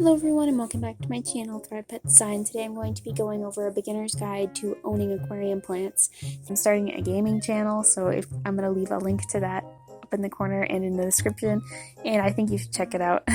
Hello everyone and welcome back to my channel, Thread Pet Design. Today I'm going to be going over a beginner's guide to owning aquarium plants. I'm starting a gaming channel, so I'm going to leave a link to that up in the corner and in the description, and I think you should check it out.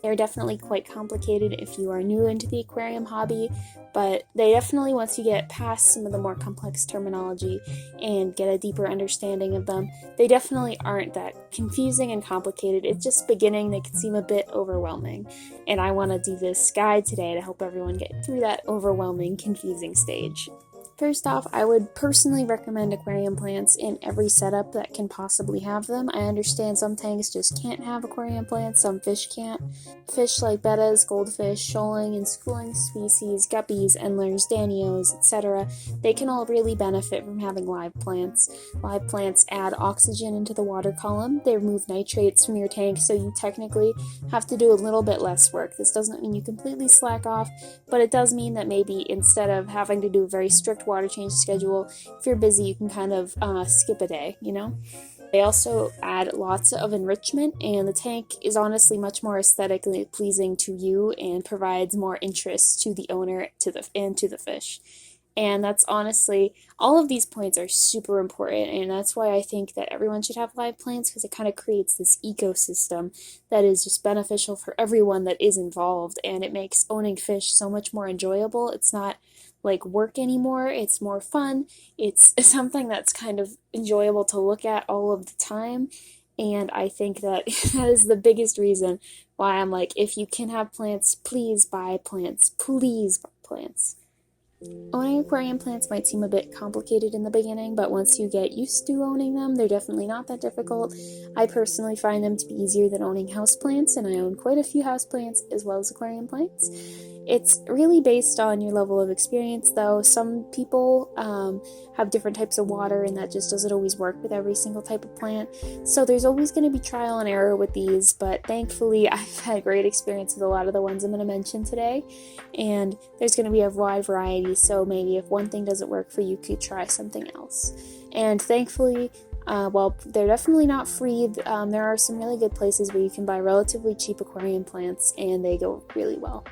They're definitely quite complicated if you are new into the aquarium hobby, but they definitely, once you get past some of the more complex terminology and get a deeper understanding of them, they definitely aren't that confusing and complicated. It's just beginning, they can seem a bit overwhelming, and I want to do this guide today to help everyone get through that overwhelming, confusing stage. First off, I would personally recommend aquarium plants in every setup that can possibly have them. I understand some tanks just can't have aquarium plants, some fish can't. Fish like bettas, goldfish, shoaling and schooling species, guppies, endlers, danios, etc., they can all really benefit from having live plants. Live plants add oxygen into the water column, they remove nitrates from your tank, so you technically have to do a little bit less work. This doesn't mean you completely slack off, but it does mean that maybe instead of having to do a very strict water change schedule, if you're busy, you can kind of skip a day, you know? They also add lots of enrichment, and the tank is honestly much more aesthetically pleasing to you and provides more interest to the owner and to the fish. And that's honestly, all of these points are super important, and that's why I think that everyone should have live plants, because it kind of creates this ecosystem that is just beneficial for everyone that is involved, and it makes owning fish so much more enjoyable. It's not like work anymore, it's more fun, it's something that's kind of enjoyable to look at all of the time, and I think that that is the biggest reason why I'm like, if you can have plants, please buy plants, please buy plants. Owning aquarium plants might seem a bit complicated in the beginning, but once you get used to owning them, they're definitely not that difficult. I personally find them to be easier than owning houseplants, and I own quite a few houseplants as well as aquarium plants. It's really based on your level of experience, though. Some people have different types of water, and that just doesn't always work with every single type of plant. So there's always going to be trial and error with these, but thankfully I've had great experience with a lot of the ones I'm going to mention today, and there's going to be a wide variety, so maybe if one thing doesn't work for you, you could try something else. And thankfully, while they're definitely not free, there are some really good places where you can buy relatively cheap aquarium plants, and they go really well.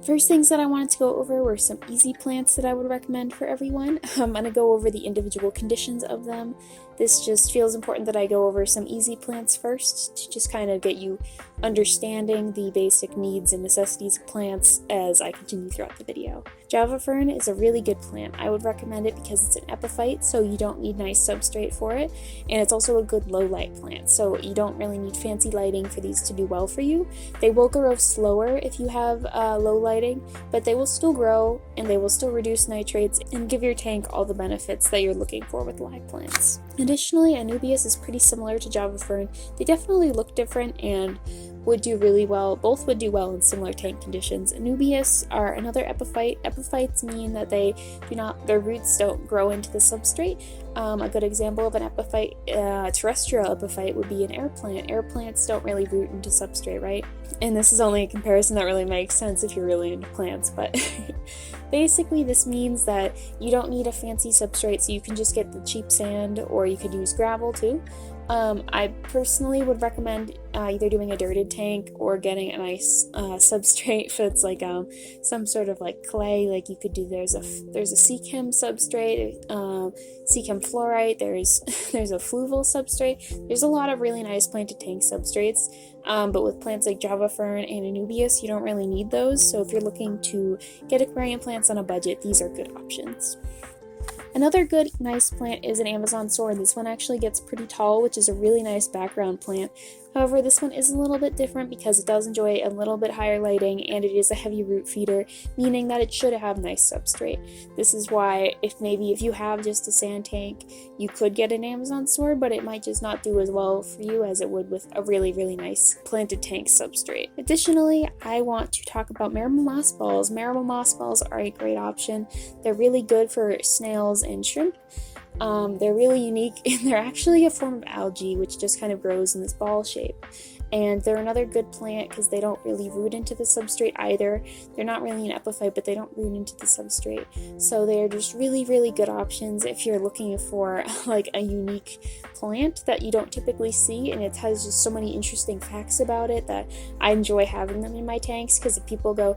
First things that I wanted to go over were some easy plants that I would recommend for everyone. I'm going to go over the individual conditions of them. This just feels important that I go over some easy plants first to just kind of get you understanding the basic needs and necessities of plants as I continue throughout the video. Java fern is a really good plant. I would recommend it because it's an epiphyte, so you don't need nice substrate for it, and it's also a good low light plant, so you don't really need fancy lighting for these to do well for you. They will grow slower if you have low lighting, but they will still grow and they will still reduce nitrates and give your tank all the benefits that you're looking for with live plants. Additionally, Anubias is pretty similar to Java fern. They definitely look different and would do really well. Both would do well in similar tank conditions. Anubias are another epiphyte. Epiphytes mean that their roots don't grow into the substrate. A good example of an epiphyte, terrestrial epiphyte, would be an air plant. Air plants don't really root into substrate, right? And this is only a comparison that really makes sense if you're really into plants, but basically this means that you don't need a fancy substrate, so you can just get the cheap sand, or you could use gravel too. I personally would recommend either doing a dirted tank or getting a nice substrate that's like some sort of like clay. Like you could do, there's a Seachem substrate, Seachem fluorite, there's a fluval substrate. There's a lot of really nice plant to tank substrates, but with plants like Java fern and Anubias, you don't really need those. So if you're looking to get aquarium plants on a budget, these are good options. Another good, nice plant is an Amazon sword. This one actually gets pretty tall, which is a really nice background plant. However, this one is a little bit different because it does enjoy a little bit higher lighting, and it is a heavy root feeder, meaning that it should have nice substrate. This is why if you have just a sand tank, you could get an Amazon sword, but it might just not do as well for you as it would with a really, really nice planted tank substrate. Additionally, I want to talk about marble moss balls. Marble moss balls are a great option. They're really good for snails and shrimp. They're really unique, and they're actually a form of algae which just kind of grows in this ball shape. and they're another good plant because they don't really root into the substrate either. They're not really an epiphyte, but they don't root into the substrate, so they're just really, really good options if you're looking for like a unique plant that you don't typically see, and it has just so many interesting facts about it that I enjoy having them in my tanks, because if people go,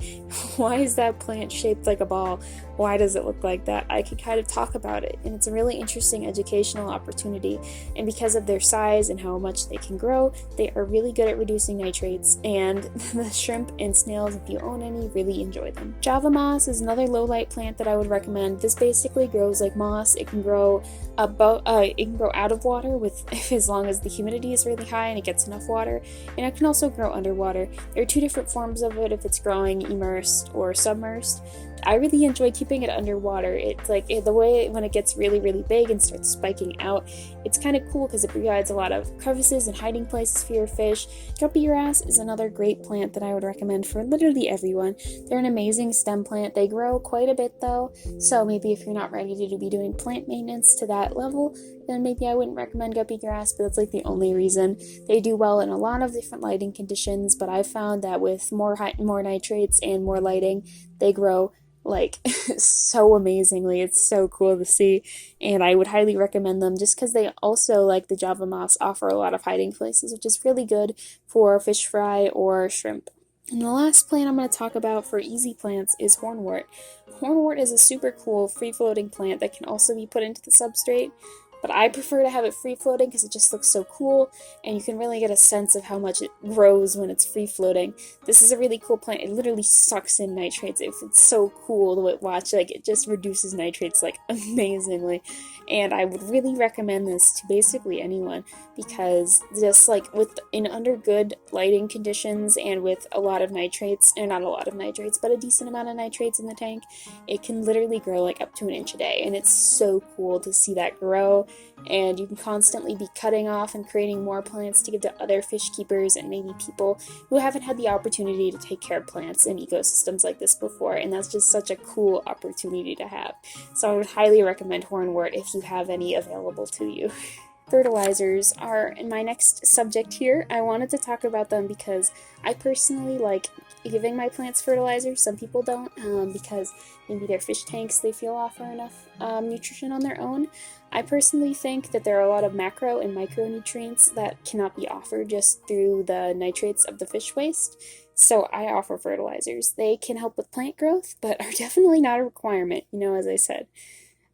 why is that plant shaped like a ball? Why does it look like that? I can kind of talk about it, and it's a really interesting educational opportunity. And because of their size and how much they can grow, they are really good at reducing nitrates, and the shrimp and snails, if you own any, really enjoy them. Java moss is another low light plant that I would recommend. This basically grows like moss. It can grow out of water with as long as the humidity is really high and it gets enough water, and it can also grow underwater. There are two different forms of it, if it's growing immersed or submersed. I really enjoy keeping it underwater. It's like the way when it gets really, really big and starts spiking out, it's kind of cool because it provides a lot of crevices and hiding places for your fish. Guppy grass is another great plant that I would recommend for literally everyone. They're an amazing stem plant. They grow quite a bit though, so maybe if you're not ready to be doing plant maintenance to that level, then maybe I wouldn't recommend guppy grass, but that's like the only reason. They do well in a lot of different lighting conditions, but I've found that with more nitrates and more lighting, they grow like so amazingly. It's so cool to see, and I would highly recommend them just because they also, like the Java moss, offer a lot of hiding places, which is really good for fish fry or shrimp. And the last plant I'm going to talk about for easy plants is hornwort. Hornwort is a super cool free-floating plant that can also be put into the substrate, but I prefer to have it free-floating because it just looks so cool, and you can really get a sense of how much it grows when it's free-floating. This is a really cool plant. It literally sucks in nitrates. It's so cool to watch. Like, it just reduces nitrates like amazingly, and I would really recommend this to basically anyone, because just like under good lighting conditions and with a lot of nitrates, or not a lot of nitrates, but a decent amount of nitrates in the tank, it can literally grow like up to an inch a day, and it's so cool to see that grow. And you can constantly be cutting off and creating more plants to give to other fish keepers and maybe people who haven't had the opportunity to take care of plants in ecosystems like this before, and that's just such a cool opportunity to have. So I would highly recommend hornwort if you have any available to you. Fertilizers are in my next subject here. I wanted to talk about them because I personally like giving my plants fertilizer. Some people don't, because maybe their fish tanks they feel offer enough nutrition on their own. I personally think that there are a lot of macro and micronutrients that cannot be offered just through the nitrates of the fish waste. So I offer fertilizers. They can help with plant growth, but are definitely not a requirement, as I said.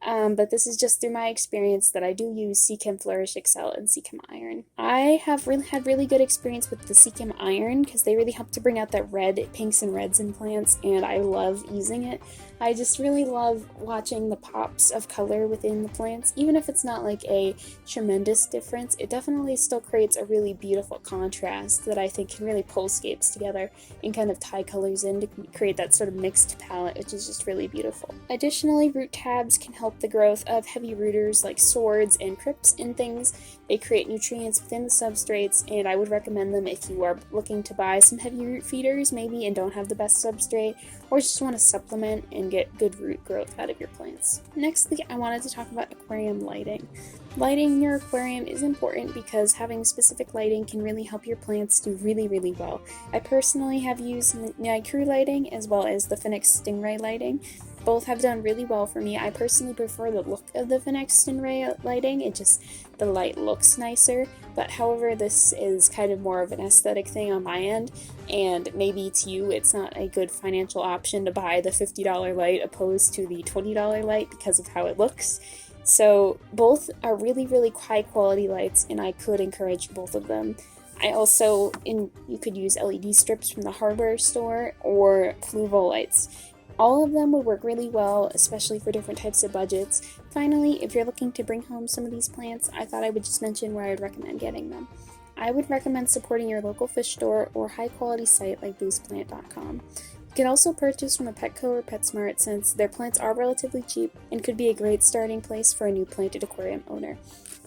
But this is just through my experience that I do use Seachem Flourish Excel and Seachem Iron. I have had really good experience with the Seachem Iron because they really help to bring out that pinks and reds in plants, and I love using it. I just really love watching the pops of color within the plants. Even if it's not like a tremendous difference, it definitely still creates a really beautiful contrast that I think can really pull scapes together and kind of tie colors in to create that sort of mixed palette, which is just really beautiful. Additionally, root tabs can help the growth of heavy rooters like swords and crypts and things. They create nutrients within the substrates, and I would recommend them if you are looking to buy some heavy root feeders maybe and don't have the best substrate, or just want to supplement and get good root growth out of your plants. Nextly, I wanted to talk about aquarium lighting. Lighting in your aquarium is important because having specific lighting can really help your plants do really, really well. I personally have used Naru lighting as well as the Phoenix Stingray lighting. Both have done really well for me. I personally prefer the look of the Phoenix Stingray lighting. The light looks nicer, but however, this is kind of more of an aesthetic thing on my end, and maybe to you it's not a good financial option to buy the $50 light opposed to the $20 light because of how it looks. So both are really, really high quality lights, and I could encourage both of them. You could use LED strips from the hardware store or Fluval lights. All of them would work really well, especially for different types of budgets. Finally, if you're looking to bring home some of these plants, I thought I would just mention where I would recommend getting them. I would recommend supporting your local fish store or high-quality site like boostplant.com. You can also purchase from a Petco or PetSmart since their plants are relatively cheap and could be a great starting place for a new planted aquarium owner.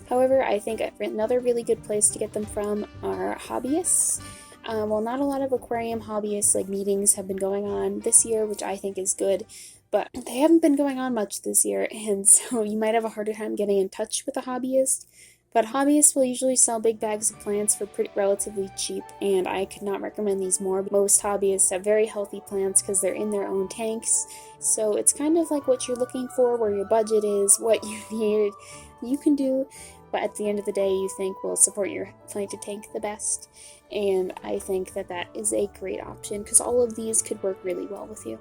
However, I think another really good place to get them from are hobbyists. Not a lot of aquarium hobbyists meetings have been going on this year, which I think is good, but they haven't been going on much this year, and so you might have a harder time getting in touch with a hobbyist. But hobbyists will usually sell big bags of plants for relatively cheap, and I could not recommend these more. Most hobbyists have very healthy plants because they're in their own tanks, so it's kind of like what you're looking for, where your budget is, what you need, you can do, but at the end of the day you think will support your planted tank the best. And I think that that is a great option because all of these could work really well with you.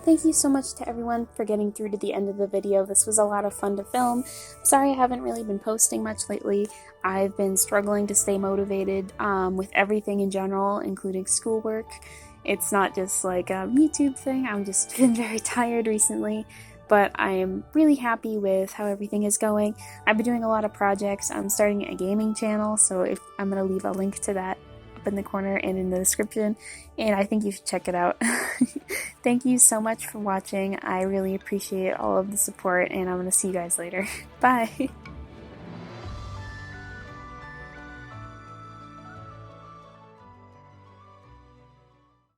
Thank you so much to everyone for getting through to the end of the video. This was a lot of fun to film. I'm sorry I haven't really been posting much lately. I've been struggling to stay motivated with everything in general, including schoolwork. It's not just like a YouTube thing, I've just been very tired recently, but I am really happy with how everything is going. I've been doing a lot of projects. I'm starting a gaming channel, so I'm going to leave a link to that up in the corner and in the description, and I think you should check it out. Thank you so much for watching. I really appreciate all of the support, and I'm going to see you guys later. Bye!